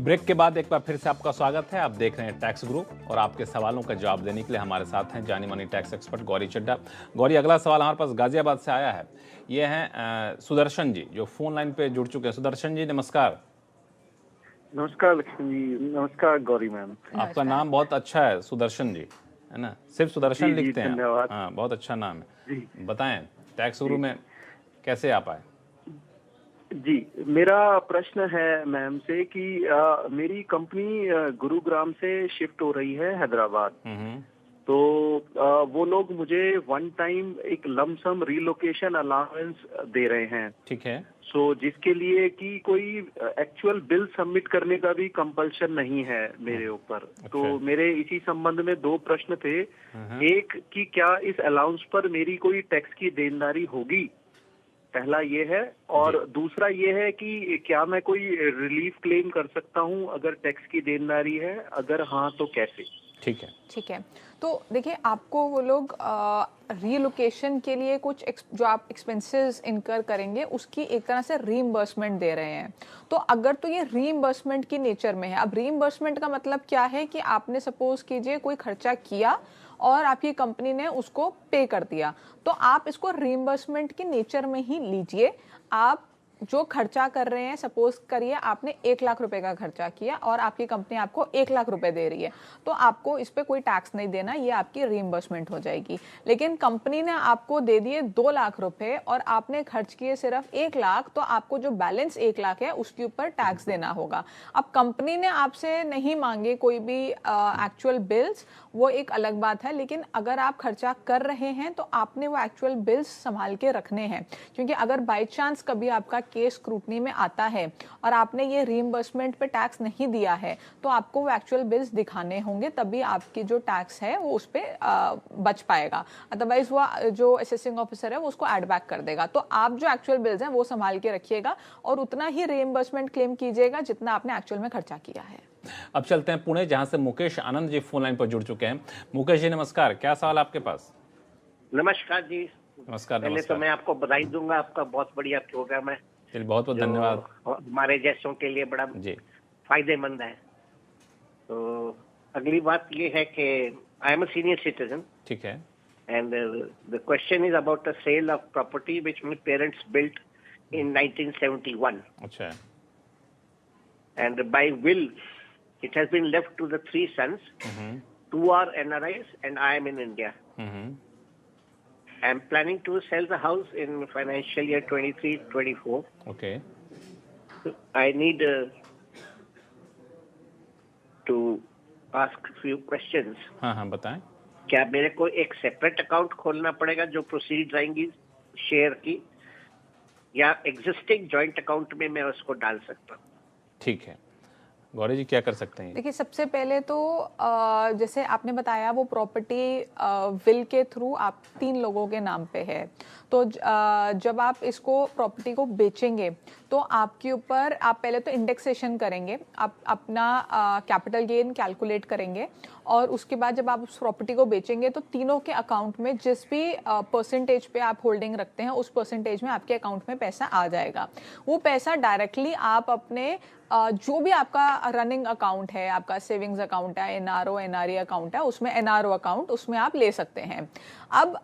Break के बाद एक बार फिर से आपका स्वागत है। आप देख रहे हैं टैक्स गुरु और आपके सवालों का जवाब देने के लिए हमारे साथ हैं जानी मानी टैक्स एक्सपर्ट गौरी चड्ढा। गौरी, अगला सवाल हमारे पास गाजियाबाद से आया है। ये हैं सुदर्शन जी जो फोन लाइन पे जुड़ चुके हैं। सुदर्शन जी नमस्कार। नमस्कार लक्ष्मण जी। नमस्कार गौरी मैम। आपका नाम बहुत अच्छा है सुदर्शन जी, है ना? सिर्फ सुदर्शन लिखते हैं। धन्यवाद। हाँ, बहुत अच्छा नाम है। जी बताएं टैक्स गुरु में कैसे आप आए? जी, मेरा प्रश्न है मैम से कि मेरी कंपनी गुरुग्राम से शिफ्ट हो रही है हैदराबाद। तो वो लोग मुझे वन टाइम एक लमसम रिलोकेशन अलाउंस दे रहे हैं। ठीक है। सो जिसके लिए कि कोई एक्चुअल बिल सबमिट करने का भी कंपल्शन नहीं है मेरे ऊपर। तो मेरे इसी संबंध में दो प्रश्न थे। एक कि क्या इस अलाउंस पर मेरी कोई टैक्स की देनदारी होगी, पहला ये है। और दूसरा ये है कि क्या मैं कोई रिलीफ क्लेम कर सकता हूं अगर टैक्स की देनदारी है, अगर हाँ तो कैसे? ठीक है। ठीक है, तो देखिए आपको वो लोग रीलोकेशन के लिए कुछ जो आप एक्सपेंसेस इनकर करेंगे उसकी एक तरह से रीइंबर्समेंट दे रहे हैं। तो अगर तो ये रीइंबर्समेंट की नेचर में है, अब रीइंबर्समेंट का मतलब क्या है कि आपने सपोज कीजिए कोई खर्चा किया और आपकी कंपनी ने उसको पे कर दिया, तो आप इसको रीइंबर्समेंट की नेचर में ही लीजिए। आप जो खर्चा कर रहे हैं, सपोज करिए आपने 1 लाख रुपए का खर्चा किया और आपकी कंपनी आपको 1 लाख रुपए दे रही है, तो आपको इस पे कोई टैक्स नहीं देना, ये आपकी रीइंबर्समेंट हो जाएगी। लेकिन कंपनी ने आपको दे दिए 2 लाख रुपए और आपने खर्च किए सिर्फ 1 लाख, तो आपको जो बैलेंस 1 लाख है उसके ऊपर टैक्स देना होगा। अब कंपनी ने आपसे नहीं मांगे कोई भी एक्चुअल बिल्स, वो एक अलग बात है, लेकिन अगर आप खर्चा कर रहे हैं तो आपने वो एक्चुअल बिल्स संभाल के रखने हैं, क्योंकि अगर बाई चांस कभी आपका केस स्क्रूटनी में आता है और आपने ये रीइंबर्समेंट पे टैक्स नहीं दिया है, तो आपको वो एक्चुअल बिल्स दिखाने होंगे, तभी आपकी जो टैक्स है वो उस पर बच पाएगा। अदरवाइज वो जो असेसिंग ऑफिसर है वो उसको एड बैक कर देगा। तो आप जो एक्चुअल बिल्स हैं वो संभाल के रखिएगा और उतना ही रीइंबर्समेंट क्लेम कीजिएगा जितना आपने एक्चुअल में खर्चा किया है। अब चलते हैं पुणे, जहां से मुकेश आनंद जी फोन लाइन पर जुड़ चुके हैं। मुकेश जी नमस्कार, क्या सवाल आपके पास? नमस्कार जी। नमस्कार। पहले तो मैं आपको बधाई दूंगा, आपका बहुत बढ़िया प्रोग्राम है। चलिए, बहुत बहुत धन्यवाद। हमारे जैसों के लिए बड़ा फायदेमंद है। तो अगली बात ये है कि I am a senior citizen. ठीक है। And the question is about the sale of property which my parents built in 1971। अच्छा। And by will it has been left to the 3 sons. 2 are NRIs and I am in India. I am planning to sell the house in financial year 23-24. Okay. I need to ask few questions. हाँ बताएं। क्या मेरे को एक separate account खोलना पड़ेगा जो proceeds आएंगी शेयर की, या एग्जिस्टिंग जॉइंट अकाउंट में मैं उसको डाल सकता हूँ? ठीक है, गौरी जी क्या कर सकते हैं? देखिए, सबसे पहले तो जैसे आपने बताया वो प्रॉपर्टी विल के थ्रू आप 3 लोगों के नाम पे है, तो जब आप इसको प्रॉपर्टी को बेचेंगे तो आपके ऊपर आप पहले तो इंडेक्सेशन करेंगे, आप अपना कैपिटल गेन कैलकुलेट करेंगे और उसके बाद जब आप उस प्रॉपर्टी को बेचेंगे तो तीनों के अकाउंट में जिस भी परसेंटेज पे आप होल्डिंग रखते हैं उस परसेंटेज में आपके अकाउंट में पैसा आ जाएगा। वो पैसा डायरेक्टली आप अपने जो भी आपका रनिंग अकाउंट है, आपका सेविंग्स अकाउंट है, एनआरओ एनआरई अकाउंट है, उसमें एनआरओ अकाउंट उसमें आप ले सकते हैं। अब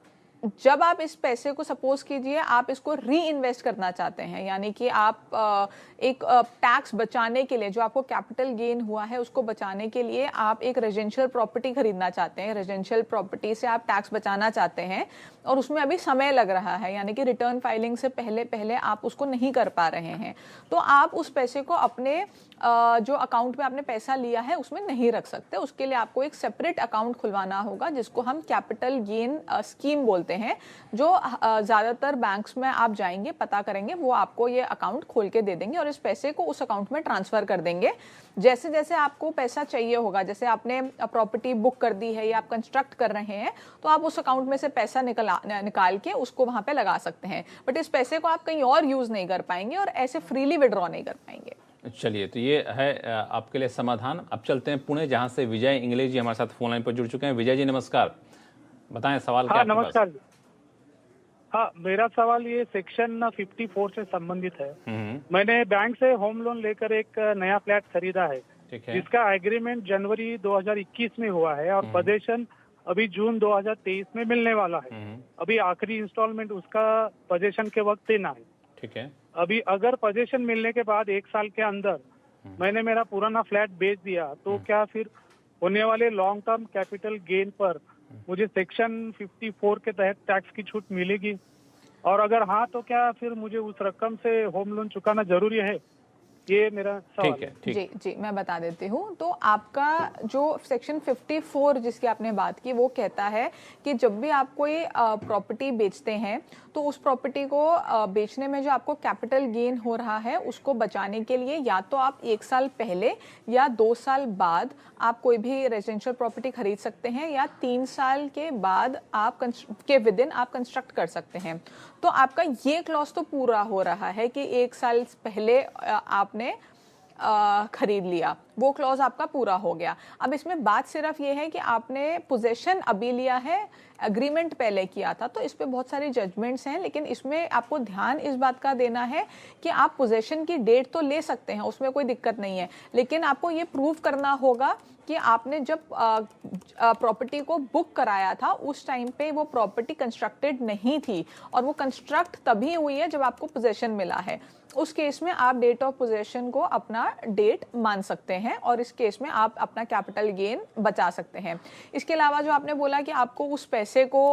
जब आप इस पैसे को सपोज कीजिए आप इसको री इन्वेस्ट करना चाहते हैं, यानी कि आप एक टैक्स बचाने के लिए, जो आपको कैपिटल गेन हुआ है उसको बचाने के लिए आप एक रेजिडेंशियल प्रॉपर्टी खरीदना चाहते हैं, रेजिडेंशियल प्रॉपर्टी से आप टैक्स बचाना चाहते हैं और उसमें अभी समय लग रहा है, यानी कि रिटर्न फाइलिंग से पहले पहले आप उसको नहीं कर पा रहे हैं, तो आप उस पैसे को अपने जो अकाउंट में आपने पैसा लिया है उसमें नहीं रख सकते। उसके लिए आपको एक सेपरेट अकाउंट खुलवाना होगा जिसको हम कैपिटल गेन स्कीम बोलते हैं, जो ज़्यादातर बैंक्स में आप जाएंगे, पता करेंगे, वो आपको ये अकाउंट खोल के दे देंगे और इस पैसे को उस अकाउंट में ट्रांसफ़र कर देंगे। जैसे जैसे आपको पैसा चाहिए होगा, जैसे आपने प्रॉपर्टी बुक कर दी है या आप कंस्ट्रक्ट कर रहे हैं, तो आप उस अकाउंट में से पैसा निकाल के उसको वहाँ पे लगा सकते हैं, बट इस पैसे को आप कहीं और यूज़ नहीं कर पाएंगे और ऐसे फ्रीली विड्रॉ नहीं कर पाएंगे। चलिए, तो ये है आपके लिए समाधान। अब चलते हैं पुणे, जहां से विजय इंगले जी हमारे साथ फोन लाइन पर जुड़ चुके हैं। विजय जी नमस्कार, बताएं सवाल क्या? नमस्कार। हाँ, मेरा सवाल ये सेक्शन 54 से संबंधित है। हम्म, मैंने बैंक से होम लोन लेकर एक नया फ्लैट खरीदा है, ठीक है। जिसका एग्रीमेंट जनवरी 2021 में हुआ है और पोजेशन अभी जून 2023 में मिलने वाला है। अभी आखिरी इंस्टॉलमेंट उसका पोजेशन के वक्त देना है। ठीक है। अभी अगर पोजेशन मिलने के बाद 1 साल के अंदर मैंने मेरा पुराना फ्लैट बेच दिया, तो क्या फिर होने वाले लॉन्ग टर्म कैपिटल गेन पर मुझे सेक्शन 54 के तहत टैक्स की छूट मिलेगी? और अगर हाँ, तो क्या फिर मुझे उस रकम से होम लोन चुकाना जरूरी है? ये मेरा सवाल ठीक है। ठीक जी जी, मैं बता देती हूँ। तो आपका जो सेक्शन 54 जिसकी आपने बात की, वो कहता है कि जब भी आप कोई प्रॉपर्टी बेचते हैं तो उस प्रॉपर्टी को बेचने में जो आपको कैपिटल गेन हो रहा है उसको बचाने के लिए या तो आप 1 साल पहले या 2 साल बाद आप कोई भी रेजिडेंशियल प्रॉपर्टी खरीद सकते हैं, या 3 साल के बाद आप के विद इन आप कंस्ट्रक्ट कर सकते हैं। तो आपका ये क्लॉज तो पूरा हो रहा है कि 1 साल पहले आपने खरीद लिया, वो क्लॉज आपका पूरा हो गया। अब इसमें बात सिर्फ ये है कि आपने पोजेशन अभी लिया है, एग्रीमेंट पहले किया था, तो इस पे बहुत सारे जजमेंट्स हैं, लेकिन इसमें आपको ध्यान इस बात का देना है कि आप पोजेशन की डेट तो ले सकते हैं, उसमें कोई दिक्कत नहीं है, लेकिन आपको ये प्रूव करना होगा कि आपने जब प्रॉपर्टी को बुक कराया था उस टाइम पे वो प्रॉपर्टी कंस्ट्रक्टेड नहीं थी, और वो कंस्ट्रक्ट तभी हुई है जब आपको पोजेशन मिला है। उस केस में आप डेट ऑफ पोजेशन को अपना डेट मान सकते हैं और इस केस में आप अपना कैपिटल गेन बचा सकते हैं। इसके अलावा जो आपने बोला कि आपको उस पैसे को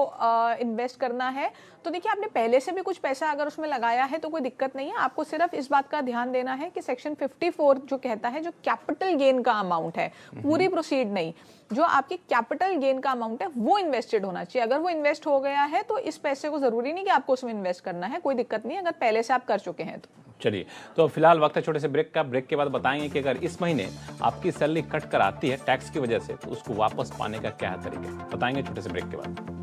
इन्वेस्ट करना है, तो देखिए आपने पहले से भी कुछ पैसा अगर उसमें लगाया है तो कोई दिक्कत नहीं है। आपको सिर्फ इस बात का ध्यान देना है कि सेक्शन 54 जो कहता है जो कैपिटल गेन का अमाउंट है, पूरी प्रोसीड नहीं, जो आपकी कैपिटल गेन का अमाउंट है वो इन्वेस्टेड होना चाहिए। अगर वो इन्वेस्ट हो गया है तो इस पैसे को जरूरी नहीं कि आपको उसमें इन्वेस्ट करना है, कोई दिक्कत नहीं है अगर पहले से आप कर चुके हैं तो। चलिए, तो फिलहाल वक्त है छोटे से ब्रेक का। ब्रेक के बाद बताएंगे कि अगर इस महीने आपकी सैलरी कट कर आती है टैक्स की वजह से, तो उसको वापस पाने का क्या है तरीका, बताएंगे छोटे से ब्रेक के बाद।